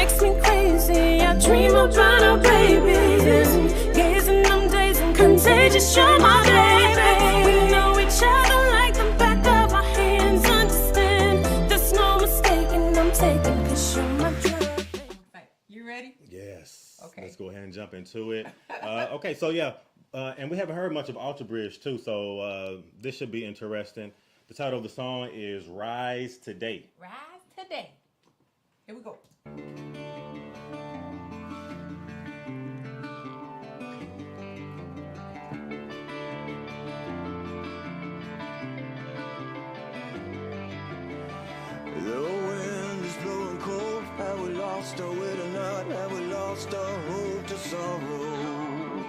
makes me crazy. I dream about our babies, gazing them days and contagious. You're my baby. We know each other like the back of our hands. Understand, there's no mistaking. I'm taking 'cause you're my drug. You ready? Yes. Okay. Let's go ahead and jump into it. Okay, so yeah, and we haven't heard much of Alter Bridge too, so this should be interesting. The title of the song is Rise Today. Rise Today. Here we go. The wind is blowing cold. Have we lost our way tonight? Have we lost our hope to sorrow?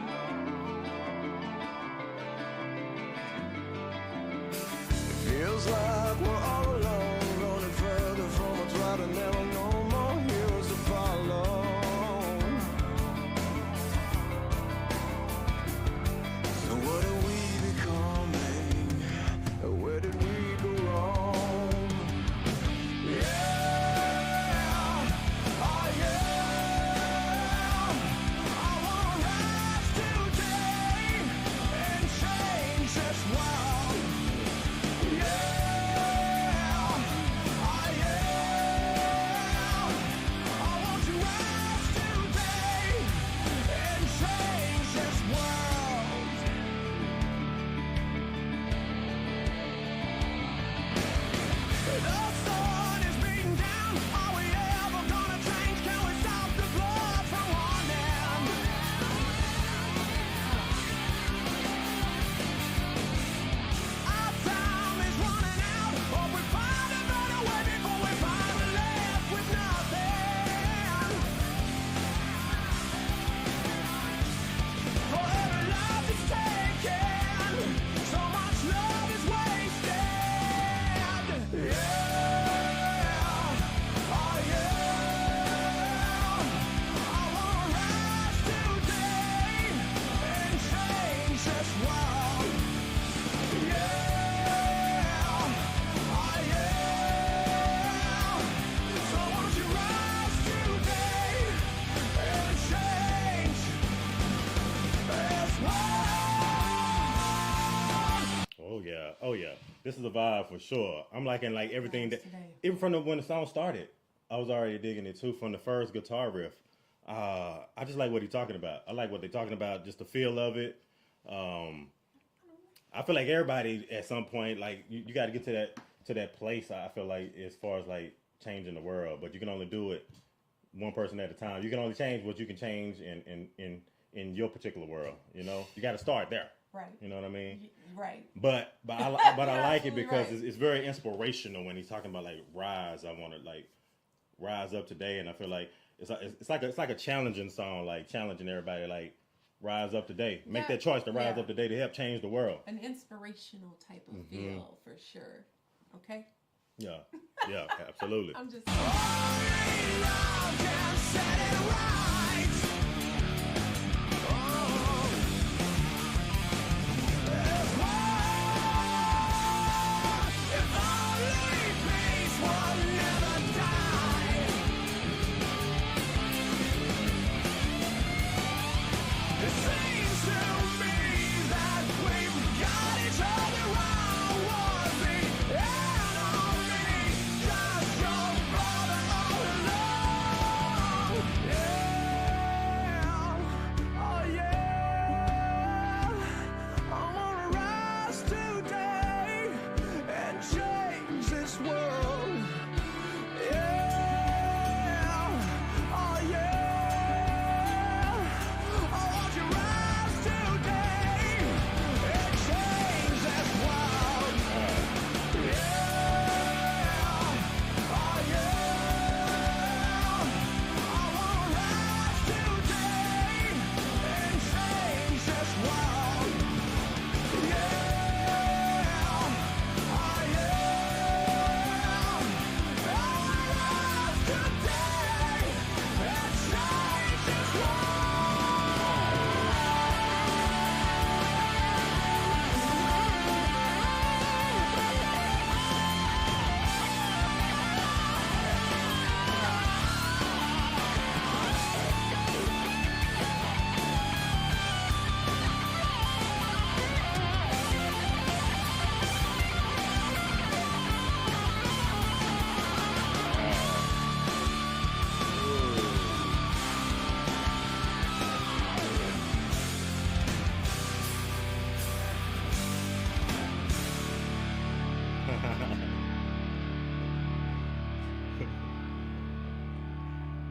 Feels like we're all alone, running further from what's right, and there are no more heroes to follow. So what are we becoming? Where did we go wrong? Yeah, oh yeah, I wanna rise today and change this world. Oh yeah, this is a vibe for sure. I'm liking like everything that, even from when the song started, I was already digging it too. From the first guitar riff, I just like what he's talking about. I like what they're talking about, just the feel of it. I feel like everybody at some point, like you got to get to that place. I feel like as far as like changing the world, but you can only do it one person at a time. You can only change what you can change in your particular world. You know, you got to start there. Right. You know what I mean? Right. But I like it because it's very inspirational when he's talking about like rise. I want to like rise up today, and I feel like it's like a challenging song, like challenging everybody, like rise up today, make that choice to rise up today to help change the world. An inspirational type of feel for sure. Okay. Yeah, absolutely. I'm just.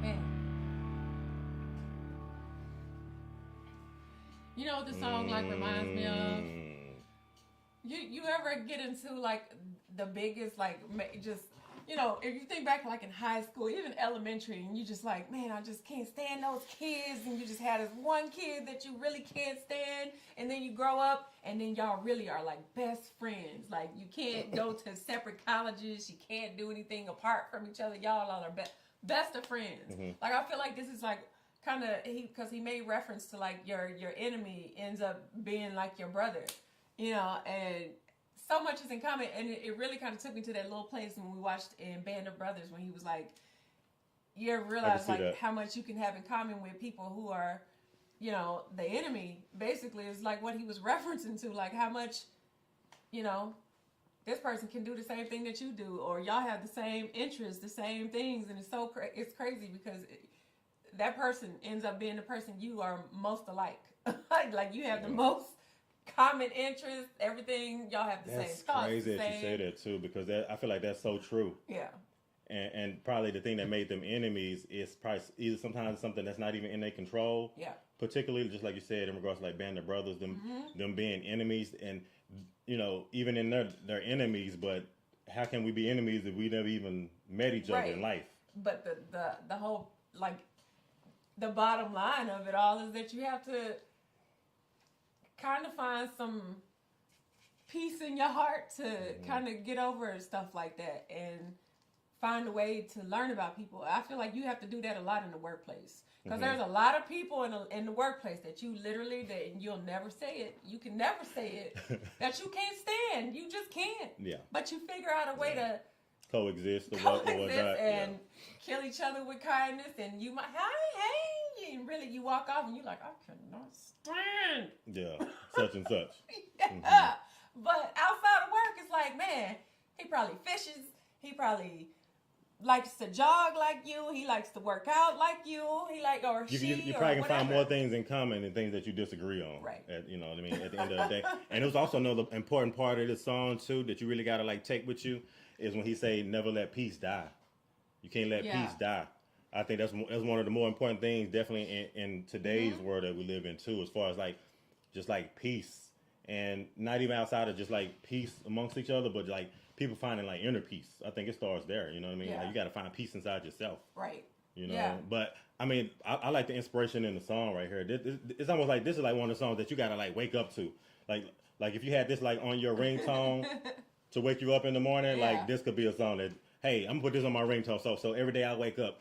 Man. You know what the song like reminds me of? You ever get into like the biggest like just if you think back like in high school, even elementary, and you just like, man, I just can't stand those kids, and you just had this one kid that you really can't stand, and then you grow up, and then y'all really are like best friends. Like you can't go to separate colleges, you can't do anything apart from each other. Y'all are best of friends. Like I feel like this is like kind of because he made reference to like your enemy ends up being like your brother, and so much is in common, and it really kind of took me to that little place when we watched in Band of Brothers when he was like, you ever realize like how much you can have in common with people who are, the enemy. Basically, is like what he was referencing to, like how much, this person can do the same thing that you do, or y'all have the same interests, the same things, and it's crazy because that person ends up being the person you are most alike. Like you have the most common interests, everything, y'all have the same thoughts. That's crazy that you say that too, because I feel like that's so true. Yeah. And probably the thing that made them enemies is probably either sometimes something that's not even in their control. Yeah. Particularly, just like you said, in regards to like Band of Brothers, them being enemies, and even in their enemies. But how can we be enemies if we never even met each other in life? But the whole like the bottom line of it all is that you have to kind of find some peace in your heart to kind of get over stuff like that and find a way to learn about people. I feel like you have to do that a lot in the workplace because there's a lot of people in the workplace that you literally, that you'll never say it. You can never say it that you can't stand. You just can't. Yeah. But you figure out a way to coexist or whatnot, and kill each other with kindness, and you might hey, and really you walk off and you're like, I cannot stand. Yeah, such and such. Yeah. But outside of work, it's like, man, he probably fishes. He probably likes to jog like you. He likes to work out like you. He you probably can find more things in common than things that you disagree on. Right. You know what I mean? At the end of the day. And it was also another important part of the song too that you really gotta like take with you is when he say, "Never let peace die." You can't let peace die. I think that's one of the more important things, definitely in today's world that we live in too, as far as like just like peace, and not even outside of just like peace amongst each other, but like people finding like inner peace. I think it starts there. You know what I mean? Like you got to find peace inside yourself. Right. But I mean, I like the inspiration in the song right here. It's almost like this is like one of the songs that you got to like wake up to. Like if you had this like on your ringtone to wake you up in the morning, like this could be a song that, hey, I'm gonna put this on my ringtone. So every day I wake up,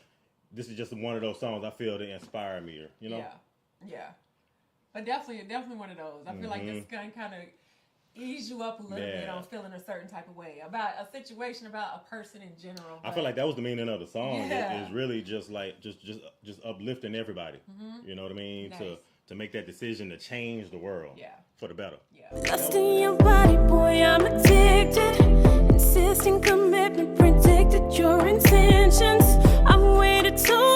this is just one of those songs I feel to inspire me. Yeah. But definitely one of those. I feel like this can kind of ease you up a little bit on feeling a certain type of way about a situation, about a person in general. I feel like that was the meaning of the song. It's really just like just uplifting everybody. You know what I mean? Nice. To make that decision to change the world for the better. Lust in your body, boy, I'm addicted. Insisting commitment, predicted your intentions. I've waited too